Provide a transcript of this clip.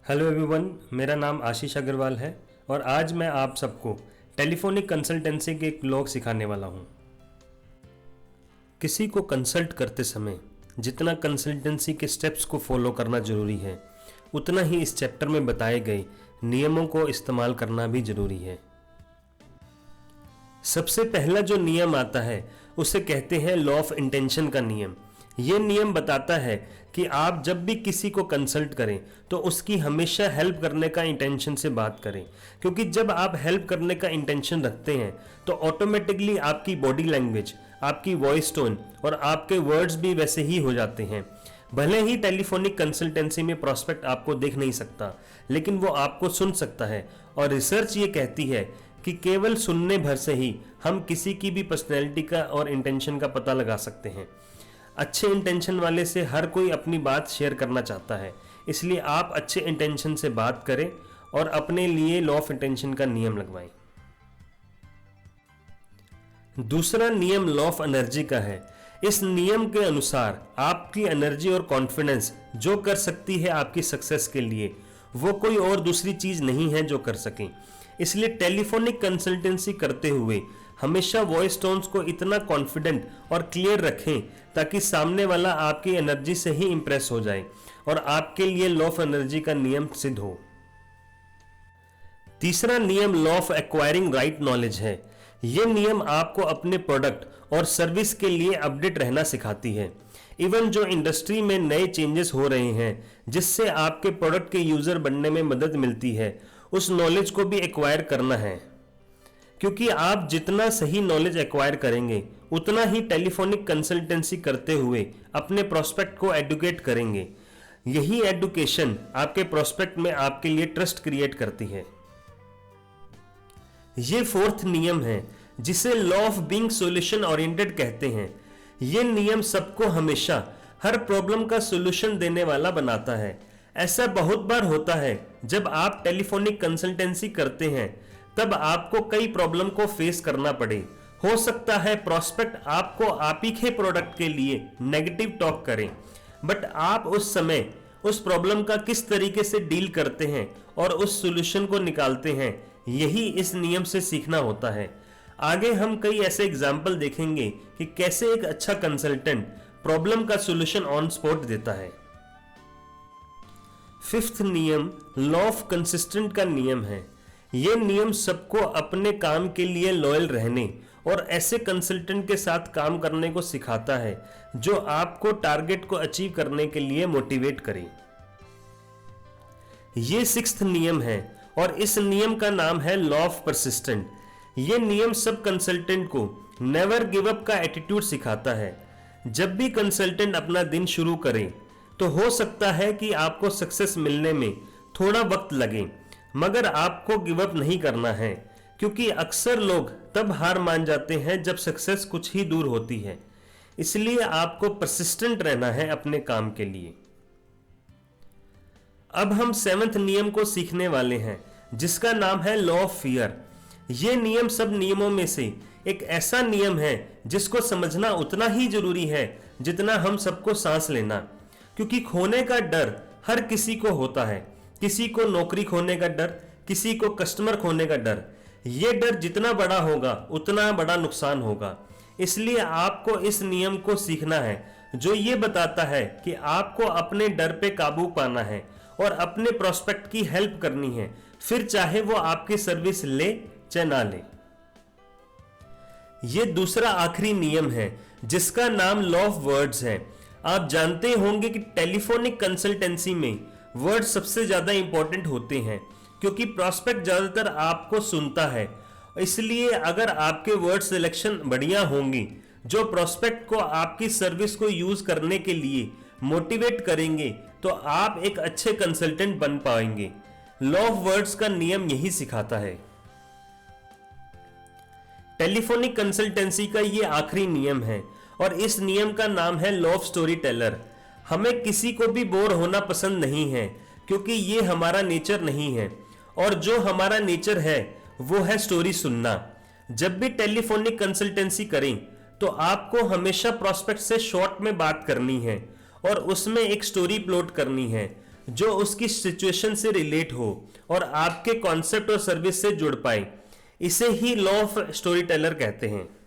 Hello everyone, मेरा नाम आशीष अग्रवाल है और आज मैं आप सबको टेलीफोनिक कंसल्टेंसी के एक ब्लॉग सिखाने वाला हूँ। किसी को कंसल्ट करते समय जितना कंसल्टेंसी के स्टेप्स को फॉलो करना जरूरी है, उतना ही इस चैप्टर में बताए गए नियमों को इस्तेमाल करना भी जरूरी है। सबसे पहला जो नियम आता है उसे कहते हैं लॉ ऑफ इंटेंशन का नियम। यह नियम बताता है कि आप जब भी किसी को कंसल्ट करें तो उसकी हमेशा हेल्प करने का इंटेंशन से बात करें, क्योंकि जब आप हेल्प करने का इंटेंशन रखते हैं तो ऑटोमेटिकली आपकी बॉडी लैंग्वेज, आपकी वॉइस टोन और आपके वर्ड्स भी वैसे ही हो जाते हैं। भले ही टेलीफोनिक कंसल्टेंसी में प्रोस्पेक्ट आपको देख नहीं सकता, लेकिन वो आपको सुन सकता है और रिसर्च ये कहती है कि केवल सुनने भर से ही हम किसी की भी पर्सनैलिटी का और इंटेंशन का पता लगा सकते हैं। अच्छे इंटेंशन वाले से हर कोई अपनी बात शेयर करना चाहता है, इसलिए आप अच्छे इंटेंशन से बात करें और अपने लिए लॉ ऑफ इंटेंशन का नियम लगवाएं। दूसरा नियम लॉ ऑफ एनर्जी का है। इस नियम के अनुसार आपकी एनर्जी और कॉन्फिडेंस जो कर सकती है आपकी सक्सेस के लिए, वो कोई और दूसरी चीज नहीं है जो कर सके। इसलिए टेलीफोनिक कंसल्टेंसी करते हुए हमेशा वॉइस टोन्स को इतना कॉन्फिडेंट और क्लियर रखें ताकि सामने वाला आपकी एनर्जी से ही इंप्रेस हो जाए और आपके लिए लॉ ऑफ एनर्जी का नियम सिद्ध हो। तीसरा नियम law of acquiring right knowledge है। यह नियम आपको अपने प्रोडक्ट और सर्विस के लिए अपडेट रहना सिखाती है। इवन जो इंडस्ट्री में नए चेंजेस हो रहे हैं जिससे आपके प्रोडक्ट के यूजर बनने में मदद मिलती है, उस नॉलेज को भी एक्वायर करना है, क्योंकि आप जितना सही नॉलेज एक्वायर करेंगे उतना ही टेलीफोनिक कंसल्टेंसी करते हुए अपने प्रोस्पेक्ट को एडुकेट करेंगे। यही एडुकेशन आपके प्रोस्पेक्ट में आपके लिए ट्रस्ट क्रिएट करती है। ये फोर्थ नियम है जिसे law of being solution oriented कहते हैं। ये नियम सबको हमेशा हर प्रॉब्लम का सॉल्यूशन देने वाला बनाता है। ऐसा बहुत बार होता है जब आप टेलीफोनिक कंसल्टेंसी करते हैं तब आपको कई प्रॉब्लम को फेस करना पड़े। हो सकता है प्रोस्पेक्ट आपको आप ही के प्रोडक्ट के लिए नेगेटिव टॉक करें, बट आप उस समय उस प्रॉब्लम का किस तरीके से डील करते हैं और उस सॉल्यूशन को निकालते हैं, यही इस नियम से सीखना होता है। आगे हम कई ऐसे एग्जाम्पल देखेंगे कि कैसे एक अच्छा कंसल्टेंट प्रॉब्लम का सॉल्यूशन ऑन स्पॉट देता है। फिफ्थ नियम लॉ ऑफ कंसिस्टेंट का नियम है। यह नियम सबको अपने काम के लिए लॉयल रहने और ऐसे कंसल्टेंट के साथ काम करने को सिखाता है जो आपको टारगेट को अचीव करने के लिए मोटिवेट करे। यह सिक्स्थ नियम है और इस नियम का नाम है लॉ ऑफ परसिस्टेंट। यह नियम सब कंसल्टेंट को नेवर गिव अप का एटीट्यूड सिखाता है। जब भी कंसल्टेंट अपना दिन शुरू करे तो हो सकता है कि आपको सक्सेस मिलने में थोड़ा वक्त लगे, मगर आपको गिव अप नहीं करना है, क्योंकि अक्सर लोग तब हार मान जाते हैं जब सक्सेस कुछ ही दूर होती है। इसलिए आपको परसिस्टेंट रहना है अपने काम के लिए। अब हम सेवंथ नियम को सीखने वाले हैं जिसका नाम है लॉ ऑफ फियर। यह नियम सब नियमों में से एक ऐसा नियम है जिसको समझना उतना ही जरूरी है जितना हम सबको सांस लेना, क्योंकि खोने का डर हर किसी को होता है। किसी को नौकरी खोने का डर, किसी को कस्टमर खोने का डर। यह डर जितना बड़ा होगा उतना बड़ा नुकसान होगा। इसलिए आपको इस नियम को सीखना है जो ये बताता है कि आपको अपने डर पे काबू पाना है और अपने प्रोस्पेक्ट की हेल्प करनी है, फिर चाहे वो आपकी सर्विस ले चाहे ना ले। यह दूसरा आखिरी नियम है जिसका नाम लॉ ऑफ वर्ड्स है। आप जानते होंगे कि टेलीफोनिक कंसल्टेंसी में वर्ड सबसे ज्यादा इंपॉर्टेंट होते हैं, क्योंकि प्रोस्पेक्ट ज्यादातर आपको सुनता है। इसलिए अगर आपके वर्ड सिलेक्शन बढ़िया होंगी जो प्रोस्पेक्ट को आपकी सर्विस को यूज करने के लिए मोटिवेट करेंगे, तो आप एक अच्छे कंसल्टेंट बन पाएंगे। लॉ ऑफ वर्ड्स का नियम यही सिखाता है। टेलीफोनिक कंसल्टेंसी का ये आखिरी नियम है और इस नियम का नाम है लॉ ऑफ स्टोरी टेलर। हमें किसी को भी बोर होना पसंद नहीं है, क्योंकि ये हमारा नेचर नहीं है, और जो हमारा नेचर है वो है स्टोरी सुनना। जब भी टेलीफोनिक कंसल्टेंसी करें तो आपको हमेशा प्रोस्पेक्ट से शॉर्ट में बात करनी है और उसमें एक स्टोरी प्लॉट करनी है। जो उसकी सिचुएशन से रिलेट हो और आपके कॉन्सेप्ट और सर्विस से जुड़ पाए। इसे ही लॉ ऑफ स्टोरी टेलर कहते हैं।